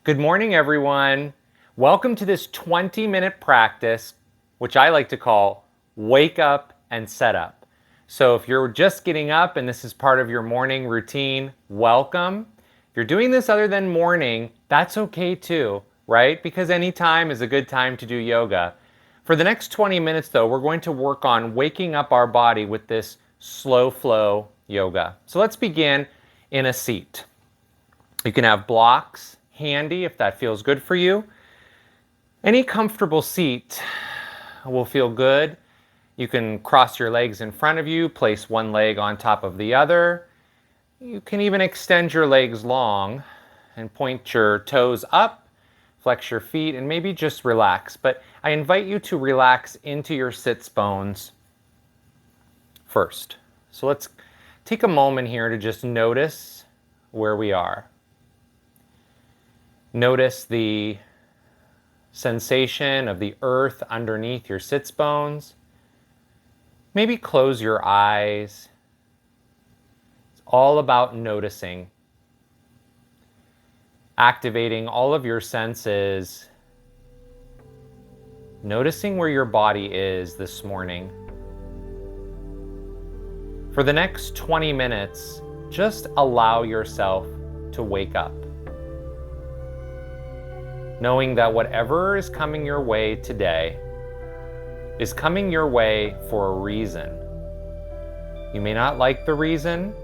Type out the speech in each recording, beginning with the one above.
Good morning, everyone. Welcome to this 20-minute practice, which I like to call Wake Up and Set Up. So if you're just getting up and this is part of your morning routine, welcome. If you're doing this other than morning, that's okay too, right? Because any time is a good time to do yoga. For the next 20 minutes, though, we're going to work on waking up our body with this slow flow yoga. So let's begin in a seat. You can have blocks handy if that feels good for you. Any comfortable seat will feel good. You can cross your legs in front of you, place one leg on top of the other. You can even extend your legs long and point your toes up, flex your feet, and maybe just relax. But I invite you to relax into your sits bones first. So let's take a moment here to just notice where we are. Notice the sensation of the earth underneath your sits bones. Maybe close your eyes. It's all about noticing. Activating all of your senses. Noticing where your body is this morning. For the next 20 minutes, just allow yourself to wake up. Knowing that whatever is coming your way today is coming your way for a reason. You may not like the reason,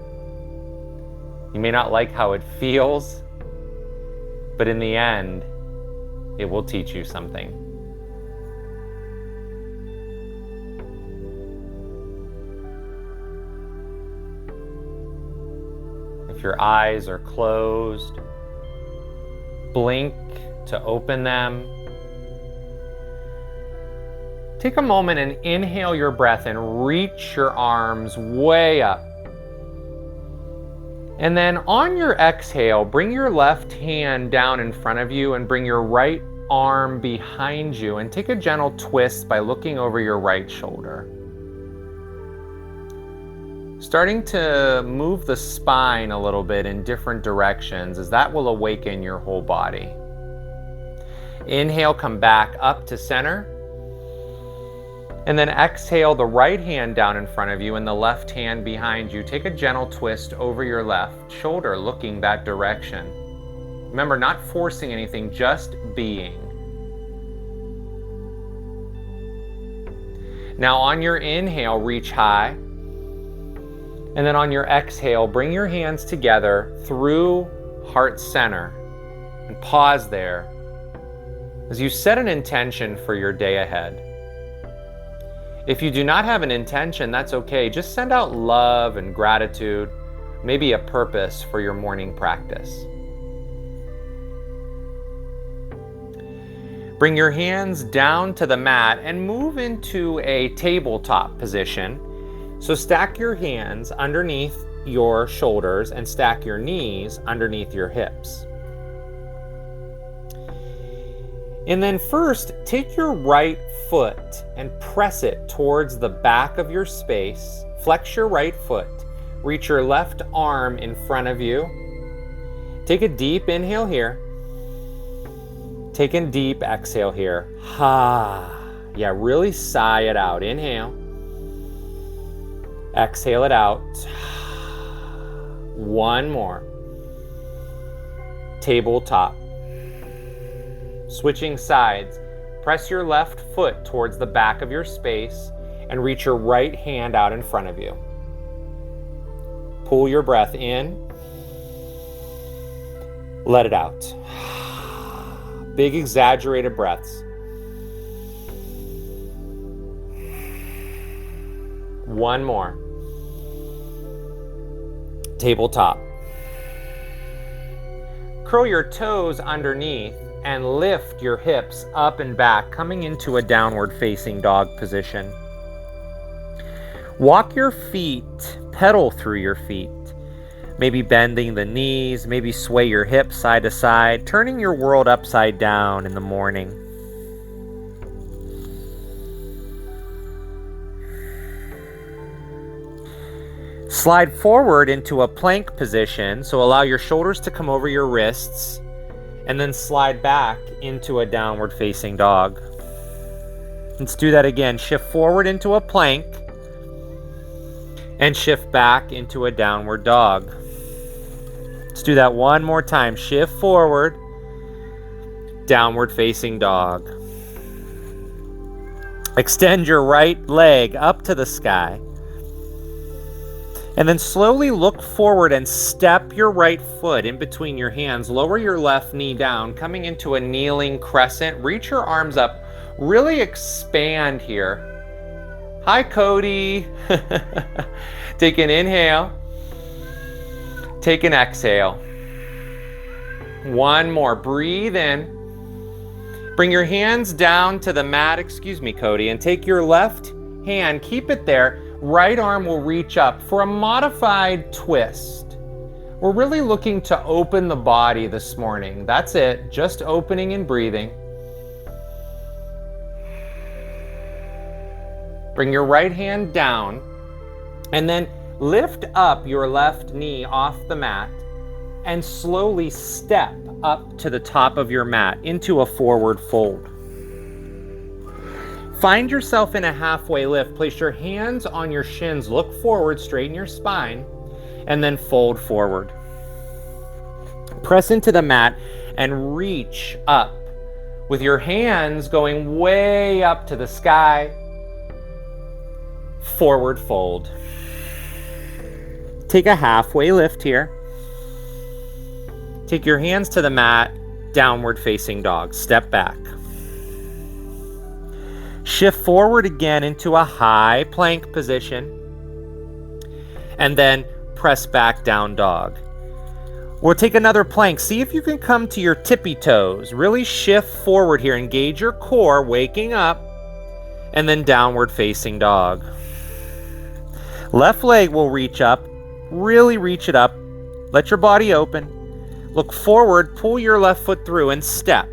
you may not like how it feels, but in the end, it will teach you something. If your eyes are closed, blink to open them. Take a moment and inhale your breath and reach your arms way up. And then on your exhale, bring your left hand down in front of you and bring your right arm behind you and take a gentle twist by looking over your right shoulder. Starting to move the spine a little bit in different directions, as that will awaken your whole body. Inhale, come back up to center. And then exhale the right hand down in front of you and the left hand behind you. Take a gentle twist over your left shoulder, looking that direction. Remember, not forcing anything, just being. Now on your inhale, reach high. And then on your exhale, bring your hands together through heart center and pause there as you set an intention for your day ahead. If you do not have an intention, that's okay. Just send out love and gratitude, maybe a purpose for your morning practice. Bring your hands down to the mat and move into a tabletop position. So stack your hands underneath your shoulders and stack your knees underneath your hips. And then first, take your right foot and press it towards the back of your space. Flex your right foot. Reach your left arm in front of you. Take a deep inhale here. Take a deep exhale here. Ha. Yeah, really sigh it out. Inhale. Exhale it out. One more. Tabletop. Switching sides, press your left foot towards the back of your space and reach your right hand out in front of you. Pull your breath in. Let it out. Big exaggerated breaths. One more. Tabletop. Curl your toes underneath and lift your hips up and back, coming into a downward facing dog position. Walk your feet, pedal through your feet, maybe bending the knees, maybe sway your hips side to side, turning your world upside down in the morning. Slide forward into a plank position, so allow your shoulders to come over your wrists and then slide back into a downward facing dog. Let's do that again. Shift forward into a plank and shift back into a downward dog. Let's do that one more time. Shift forward, downward facing dog. Extend your right leg up to the sky. And then slowly look forward and step your right foot in between your hands. Lower your left knee down, coming into a kneeling crescent. Reach your arms up. Really expand here. Hi, Cody. Take an inhale. Take an exhale. One more. Breathe in. Bring your hands down to the mat. Excuse me, Cody. And take your left hand. Keep it there. Right arm will reach up for a modified twist. We're really looking to open the body this morning. That's it. Just opening and breathing. Bring your right hand down and then lift up your left knee off the mat and slowly step up to the top of your mat into a forward fold. Find yourself in a halfway lift. Place your hands on your shins, look forward, straighten your spine, and then fold forward. Press into the mat and reach up with your hands going way up to the sky. Forward fold. Take a halfway lift here. Take your hands to the mat, downward facing dog. Step back. Shift forward again into a high plank position. And then press back down dog. We'll take another plank. See if you can come to your tippy toes. Really shift forward here. Engage your core, waking up. And then downward facing dog. Left leg will reach up. Really reach it up. Let your body open. Look forward, pull your left foot through and step.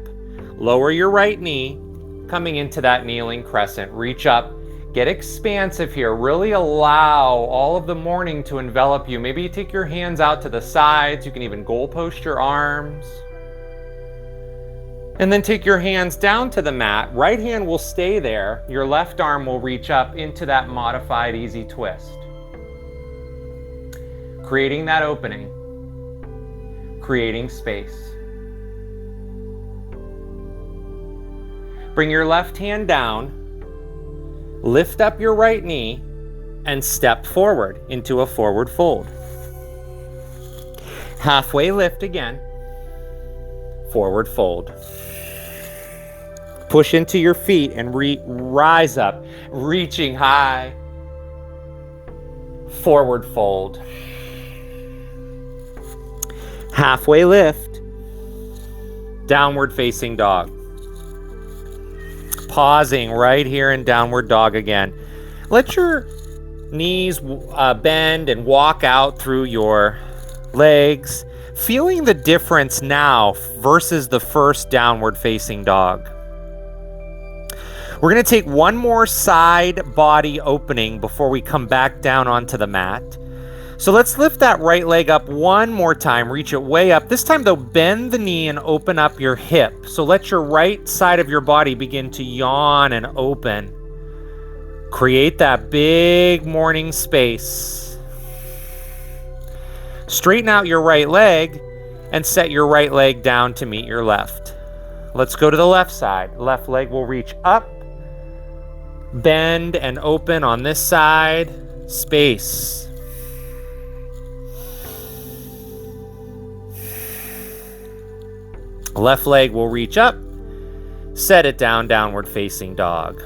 Lower your right knee, coming into that kneeling crescent. Reach up, get expansive here. Really allow all of the morning to envelop you. Maybe you take your hands out to the sides. You can even goal post your arms. And then take your hands down to the mat. Right hand will stay there. Your left arm will reach up into that modified easy twist. Creating that opening. Creating space. Bring your left hand down, lift up your right knee, and step forward into a forward fold. Halfway lift again, forward fold. Push into your feet and rise up, reaching high, forward fold. Halfway lift, downward facing dog. Pausing right here in downward dog again. Let your knees bend and walk out through your legs, feeling the difference now versus the first downward facing dog. We're going to take one more side body opening before we come back down onto the mat. So let's lift that right leg up one more time. Reach it way up. This time though, bend the knee and open up your hip. So let your right side of your body begin to yawn and open. Create that big morning space. Straighten out your right leg and set your right leg down to meet your left. Let's go to the left side. Left leg will reach up, bend and open on this side. Space. Left leg will reach up, set it down, downward facing dog.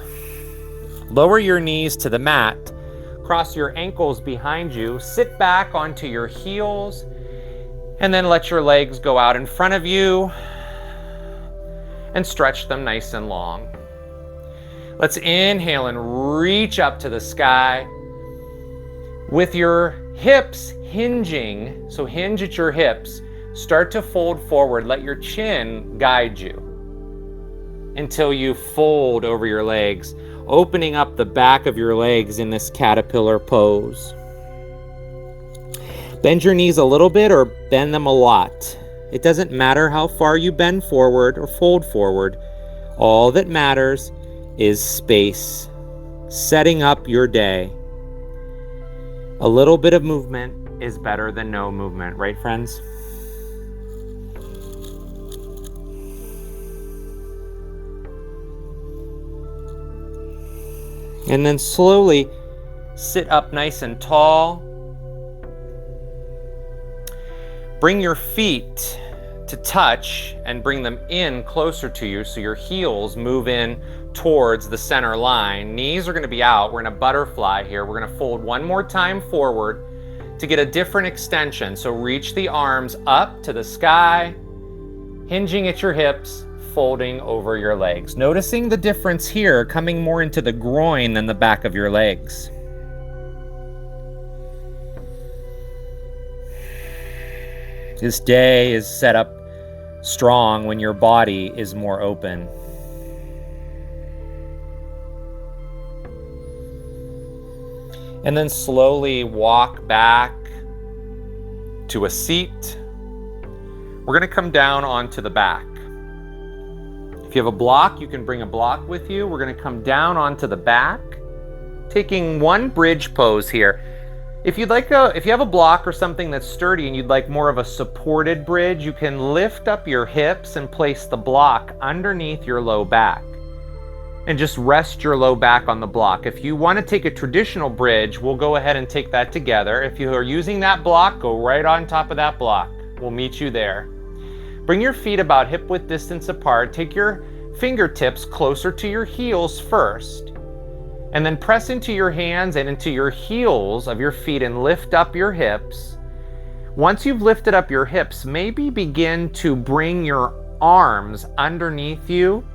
Lower your knees to the mat, cross your ankles behind you, sit back onto your heels, and then let your legs go out in front of you and stretch them nice and long. Let's inhale and reach up to the sky with your hips hinging, so hinge at your hips. Start to fold forward. Let your chin guide you until you fold over your legs, opening up the back of your legs in this caterpillar pose. Bend your knees a little bit or bend them a lot. It doesn't matter how far you bend forward or fold forward. All that matters is space, setting up your day. A little bit of movement is better than no movement, right, friends? And then slowly sit up nice and tall. Bring your feet to touch and bring them in closer to you so your heels move in towards the center line. Knees are going to be out. We're in a butterfly here. We're going to fold one more time forward to get a different extension. So reach the arms up to the sky, hinging at your hips, folding over your legs. Noticing the difference here, coming more into the groin than the back of your legs. This day is set up strong when your body is more open. And then slowly walk back to a seat. We're going to come down onto the back. If you have a block, you can bring a block with you. We're going to come down onto the back, taking one bridge pose here. If you have a block or something that's sturdy and you'd like more of a supported bridge, you can lift up your hips and place the block underneath your low back and just rest your low back on the block. If you want to take a traditional bridge, we'll go ahead and take that together. If you are using that block, go right on top of that block. We'll meet you there. Bring your feet about hip width distance apart. Take your fingertips closer to your heels first. And then press into your hands and into your heels of your feet and lift up your hips. Once you've lifted up your hips, maybe begin to bring your arms underneath you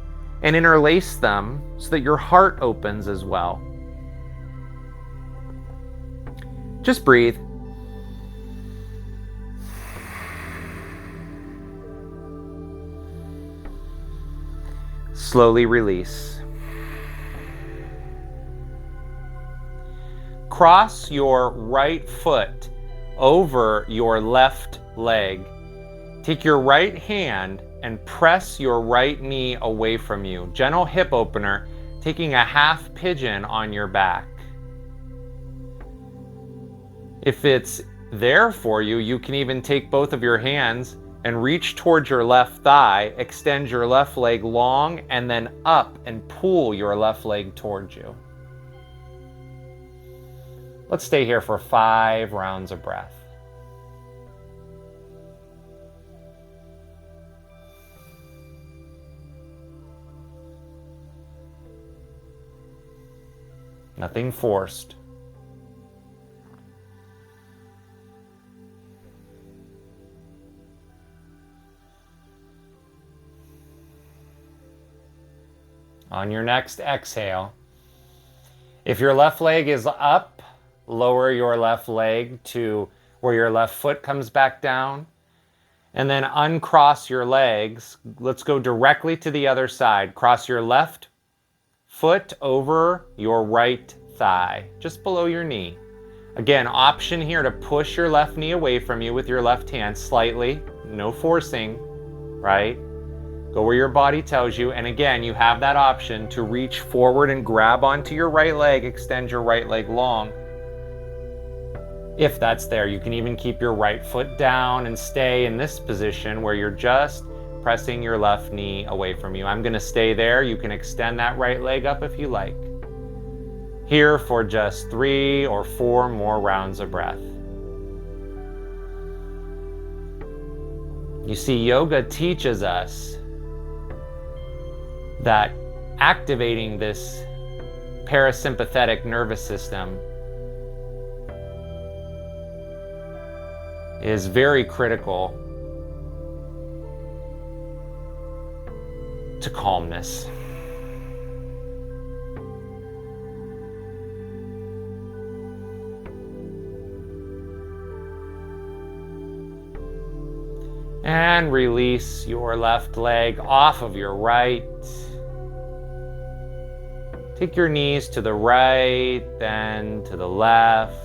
and interlace them so that your heart opens as well. Just breathe. Slowly release. Cross your right foot over your left leg. Take your right hand and press your right knee away from you. Gentle hip opener, taking a half pigeon on your back. If it's there for you, you can even take both of your hands and reach towards your left thigh, extend your left leg long, and then up and pull your left leg towards you. Let's stay here for 5 rounds of breath. Nothing forced. On your next exhale, if your left leg is up, lower your left leg to where your left foot comes back down, and then uncross your legs. Let's go directly to the other side. Cross your left foot over your right thigh, just below your knee. Again, option here to push your left knee away from you with your left hand slightly, no forcing, right? Go where your body tells you. And again, you have that option to reach forward and grab onto your right leg, extend your right leg long. If that's there, you can even keep your right foot down and stay in this position where you're just pressing your left knee away from you. I'm going to stay there. You can extend that right leg up if you like. Here for just 3 or 4 more rounds of breath. You see, yoga teaches us that activating this parasympathetic nervous system is very critical to calmness. And release your left leg off of your right. Take your knees to the right, then to the left.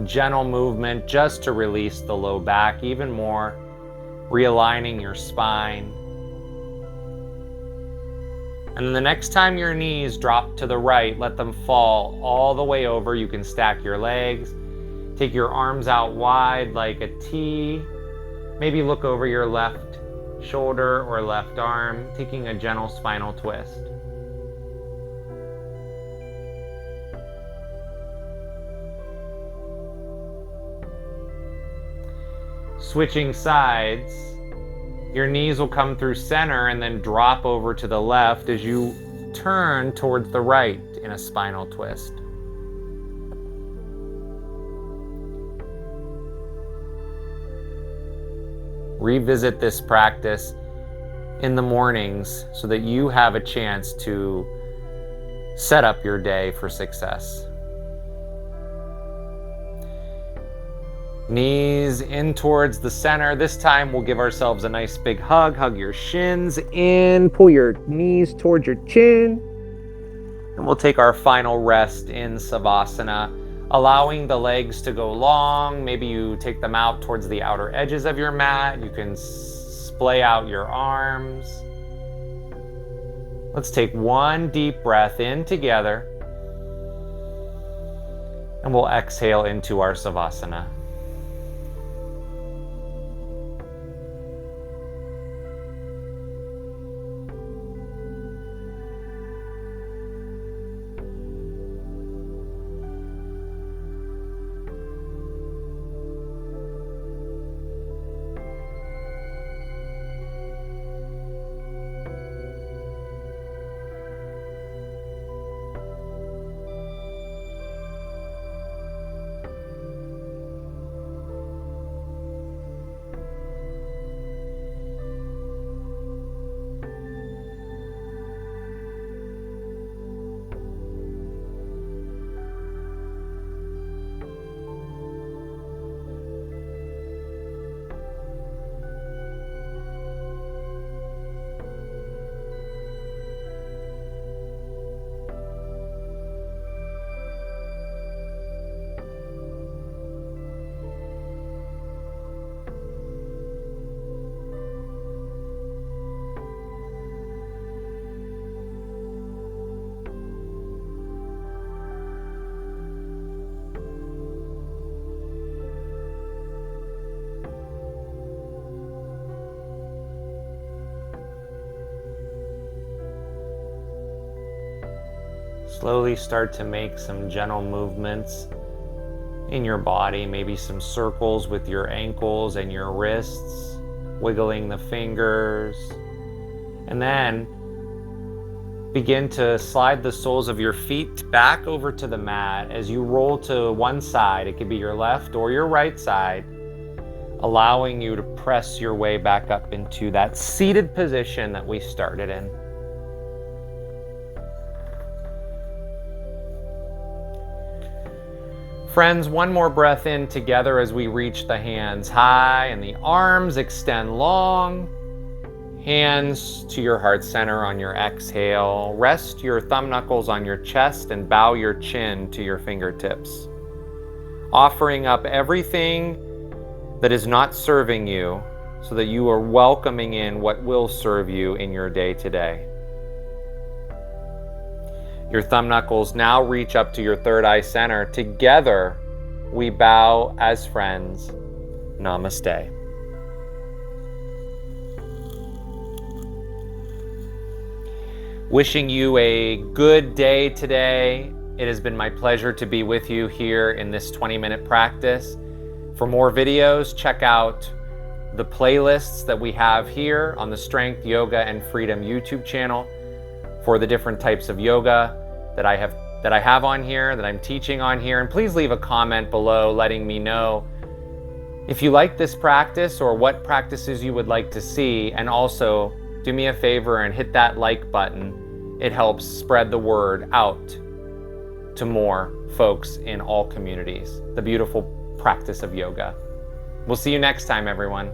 gentle movement just to release the low back even more, realigning your spine. And then the next time your knees drop to the right, let them fall all the way over. You can stack your legs. Take your arms out wide like a T. Maybe look over your left shoulder or left arm, taking a gentle spinal twist. Switching sides, your knees will come through center and then drop over to the left as you turn towards the right in a spinal twist. Revisit this practice in the mornings so that you have a chance to set up your day for success. Knees in towards the center. This time we'll give ourselves a nice big hug. Hug your shins in, pull your knees towards your chin. And we'll take our final rest in Savasana, allowing the legs to go long. Maybe you take them out towards the outer edges of your mat. You can splay out your arms. Let's take one deep breath in together. And we'll exhale into our Savasana. Slowly start to make some gentle movements in your body, maybe some circles with your ankles and your wrists, wiggling the fingers. And then begin to slide the soles of your feet back over to the mat as you roll to one side. It could be your left or your right side, allowing you to press your way back up into that seated position that we started in. Friends, one more breath in together as we reach the hands high and the arms extend long. Hands to your heart center on your exhale. Rest your thumb knuckles on your chest and bow your chin to your fingertips. Offering up everything that is not serving you so that you are welcoming in what will serve you in your day today. Your thumb knuckles now reach up to your third eye center. Together, we bow as friends. Namaste. Wishing you a good day today. It has been my pleasure to be with you here in this 20-minute practice. For more videos, check out the playlists that we have here on the Strength, Yoga, and Freedom YouTube channel for the different types of yoga that I have on here, that I'm teaching on here. And please leave a comment below letting me know if you like this practice or what practices you would like to see. And also do me a favor and hit that like button. It helps spread the word out to more folks in all communities. The beautiful practice of yoga. We'll see you next time, everyone.